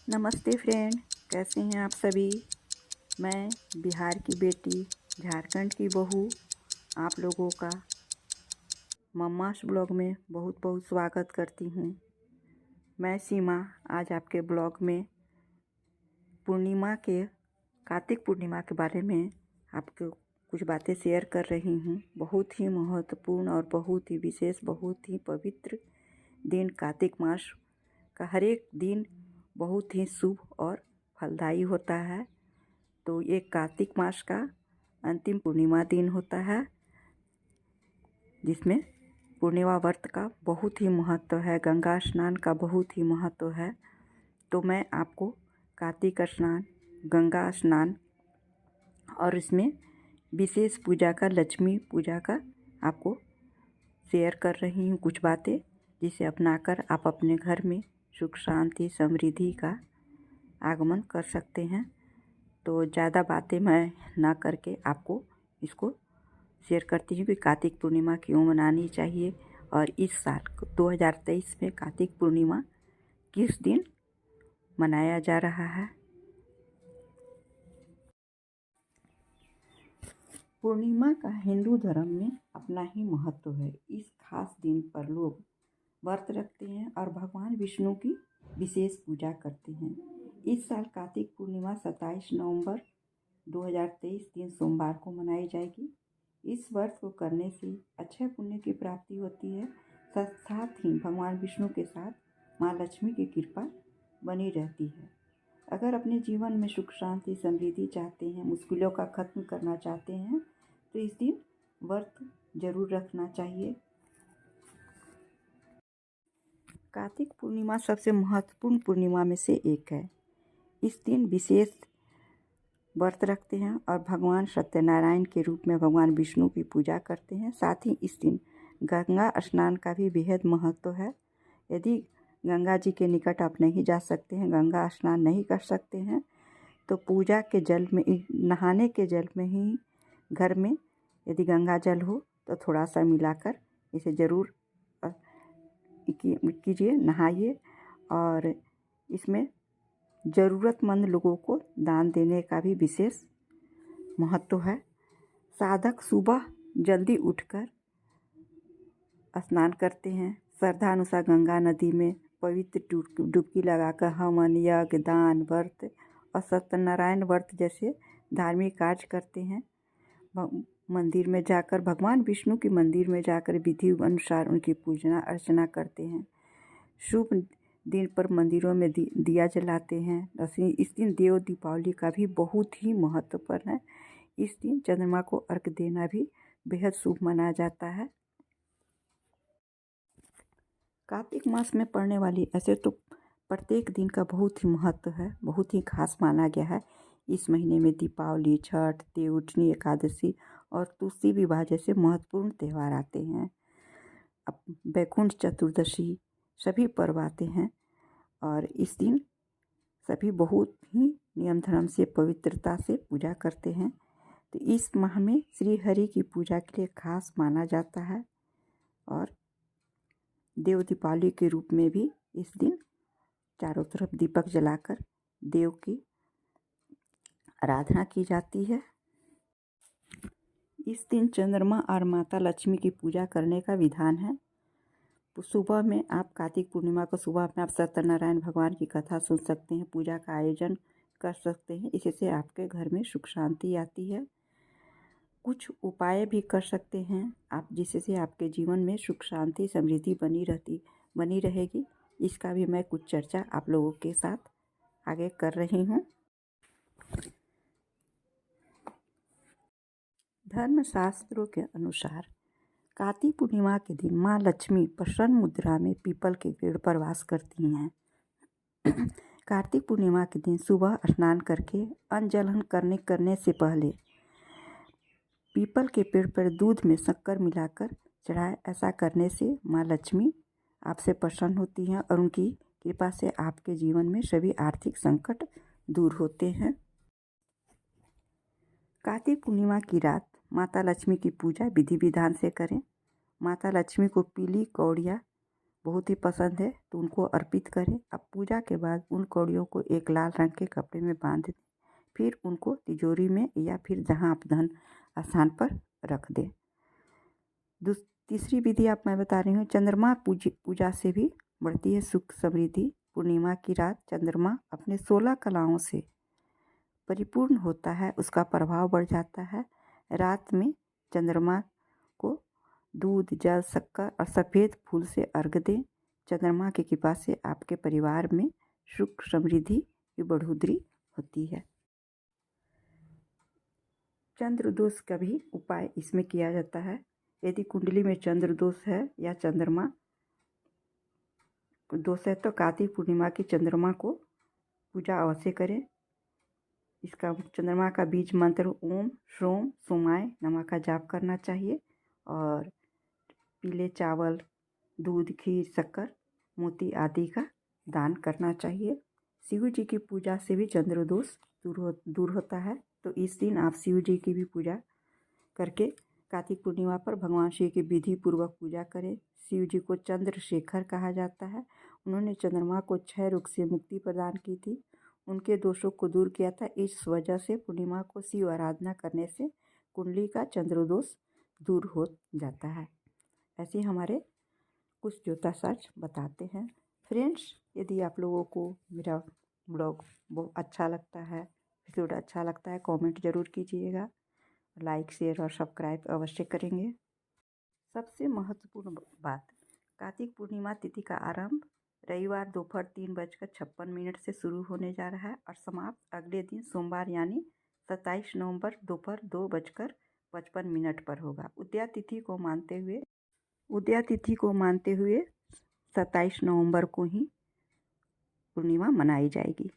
नमस्ते फ्रेंड, कैसे हैं आप सभी। मैं बिहार की बेटी, झारखंड की बहू, आप लोगों का मम्मास ब्लॉग में बहुत बहुत स्वागत करती हूँ। मैं सीमा आज आपके ब्लॉग में कार्तिक पूर्णिमा के बारे में आपको कुछ बातें शेयर कर रही हूँ। बहुत ही महत्वपूर्ण और बहुत ही विशेष, बहुत ही पवित्र दिन कार्तिक मास का हर एक दिन बहुत ही शुभ और फलदायी होता है। तो ये कार्तिक मास का अंतिम पूर्णिमा दिन होता है, जिसमें पूर्णिमा व्रत का बहुत ही महत्व है, गंगा स्नान का बहुत ही महत्व है। तो मैं आपको कार्तिक स्नान, गंगा स्नान और इसमें विशेष पूजा का, लक्ष्मी पूजा का आपको शेयर कर रही हूँ कुछ बातें, जिसे अपनाकर आप अपने घर में सुख शांति समृद्धि का आगमन कर सकते हैं। तो ज़्यादा बातें मैं ना करके आपको इसको शेयर करती हूँ कि कार्तिक पूर्णिमा क्यों मनानी चाहिए और इस साल 2023 में कार्तिक पूर्णिमा किस दिन मनाया जा रहा है। पूर्णिमा का हिंदू धर्म में अपना ही महत्व है। इस खास दिन पर लोग व्रत रखते हैं और भगवान विष्णु की विशेष पूजा करते हैं। इस साल कार्तिक पूर्णिमा 27 नवंबर 2023 दिन सोमवार को मनाई जाएगी। इस व्रत को करने से अक्षय पुण्य की प्राप्ति होती है। साथ ही भगवान विष्णु के साथ माँ लक्ष्मी की कृपा बनी रहती है। अगर अपने जीवन में सुख शांति समृद्धि चाहते हैं, मुश्किलों का खत्म करना चाहते हैं, तो इस दिन व्रत जरूर रखना चाहिए। कार्तिक पूर्णिमा सबसे महत्वपूर्ण पूर्णिमा में से एक है। इस दिन विशेष व्रत रखते हैं और भगवान सत्यनारायण के रूप में भगवान विष्णु की पूजा करते हैं। साथ ही इस दिन गंगा स्नान का भी बेहद महत्व है। यदि गंगा जी के निकट आप नहीं जा सकते हैं, गंगा स्नान नहीं कर सकते हैं, तो पूजा के जल में, नहाने के जल में ही घर में यदि गंगा जल हो तो थोड़ा सा मिलाकर इसे ज़रूर कीजिए, नहाइए। और इसमें ज़रूरतमंद लोगों को दान देने का भी विशेष महत्व है। साधक सुबह जल्दी उठकर स्नान करते हैं। श्रद्धानुसार गंगा नदी में पवित्र डुबकी लगाकर हवन, यज्ञ, दान, व्रत और सत्यनारायण व्रत जैसे धार्मिक कार्य करते हैं। मंदिर में जाकर, भगवान विष्णु के मंदिर में जाकर विधि अनुसार उनकी पूजना अर्चना करते हैं। शुभ दिन पर मंदिरों में दिया जलाते हैं। इस दिन देव दीपावली का भी बहुत ही महत्वपूर्ण है। इस दिन चंद्रमा को अर्घ देना भी बेहद शुभ माना जाता है। कार्तिक मास में पड़ने वाली, ऐसे तो प्रत्येक दिन का बहुत ही महत्व है, बहुत ही खास माना गया है। इस महीने में दीपावली, छठ, देवउठनी एकादशी और तुलसी विवाह जैसे महत्वपूर्ण त्यौहार आते हैं। अब वैकुंठ चतुर्दशी सभी पर्व आते हैं और इस दिन सभी बहुत ही नियम धर्म से, पवित्रता से पूजा करते हैं। तो इस माह में श्री हरि की पूजा के लिए खास माना जाता है और देव दीपावली के रूप में भी इस दिन चारों तरफ दीपक जलाकर देव की आराधना की जाती है। इस दिन चंद्रमा और माता लक्ष्मी की पूजा करने का विधान है। तो सुबह में आप कार्तिक पूर्णिमा को सुबह में आप सत्यनारायण भगवान की कथा सुन सकते हैं, पूजा का आयोजन कर सकते हैं। इससे आपके घर में सुख शांति आती है। कुछ उपाय भी कर सकते हैं आप, जिससे आपके जीवन में सुख शांति समृद्धि बनी रहेगी। इसका भी मैं कुछ चर्चा आप लोगों के साथ आगे कर रही हूँ। धर्मशास्त्रों के अनुसार कार्तिक पूर्णिमा के दिन माँ लक्ष्मी प्रसन्न मुद्रा में पीपल के पेड़ पर वास करती हैं। कार्तिक पूर्णिमा के दिन सुबह स्नान करके अन्न जलन करने से पहले पीपल के पेड़ पर दूध में शक्कर मिलाकर चढ़ाए। ऐसा करने से माँ लक्ष्मी आपसे प्रसन्न होती हैं और उनकी कृपा से आपके जीवन में सभी आर्थिक संकट दूर होते हैं। कार्तिक पूर्णिमा की रात माता लक्ष्मी की पूजा विधि विधान से करें। माता लक्ष्मी को पीली कौड़ियाँ बहुत ही पसंद है तो उनको अर्पित करें। अब पूजा के बाद उन कौड़ियों को एक लाल रंग के कपड़े में बांध दें, फिर उनको तिजोरी में या फिर जहाँ आप धन स्थान पर रख दें। तीसरी विधि आप मैं बता रही हूँ, चंद्रमा पूजा से भी बढ़ती है सुख समृद्धि। पूर्णिमा की रात चंद्रमा अपने 16 कलाओं से परिपूर्ण होता है, उसका प्रभाव बढ़ जाता है। रात में चंद्रमा को दूध, जल, शक्कर और सफ़ेद फूल से अर्घ दें। चंद्रमा की कृपा से आपके परिवार में सुख समृद्धि की बढ़ोतरी होती है। चंद्र दोष का भी उपाय इसमें किया जाता है। यदि कुंडली में चंद्र दोष है या चंद्रमा दोष है तो कार्तिक पूर्णिमा की चंद्रमा को पूजा अवश्य करें। इसका चंद्रमा का बीज मंत्र ओम श्रोम सोमाय नमः का जाप करना चाहिए और पीले चावल, दूध, खीर, शक्कर, मोती आदि का दान करना चाहिए। शिव जी की पूजा से भी चंद्र दोष दूर होता है, तो इस दिन आप शिव जी की भी पूजा करके कार्तिक पूर्णिमा पर भगवान शिव की विधि पूर्वक पूजा करें। शिव जी को चंद्रशेखर कहा जाता है। उन्होंने चंद्रमा को क्षय रोग से मुक्ति प्रदान की थी, उनके दोषों को दूर किया था। इस वजह से पूर्णिमा को शिव आराधना करने से कुंडली का चंद्र दोष दूर हो जाता है। ऐसे हमारे कुछ ज्योतिषाचार्य बताते हैं। फ्रेंड्स, यदि आप लोगों को मेरा ब्लॉग बहुत अच्छा लगता है, एपिसोड अच्छा लगता है, कमेंट ज़रूर कीजिएगा, लाइक, शेयर और सब्सक्राइब अवश्य करेंगे। सबसे महत्वपूर्ण बात, कार्तिक पूर्णिमा तिथि का आरंभ रविवार दोपहर 3:56 से शुरू होने जा रहा है और समाप्त अगले दिन सोमवार यानी 27 नवंबर दोपहर 2:55 पर होगा। उदया तिथि को मानते हुए 27 नवंबर को ही पूर्णिमा मनाई जाएगी।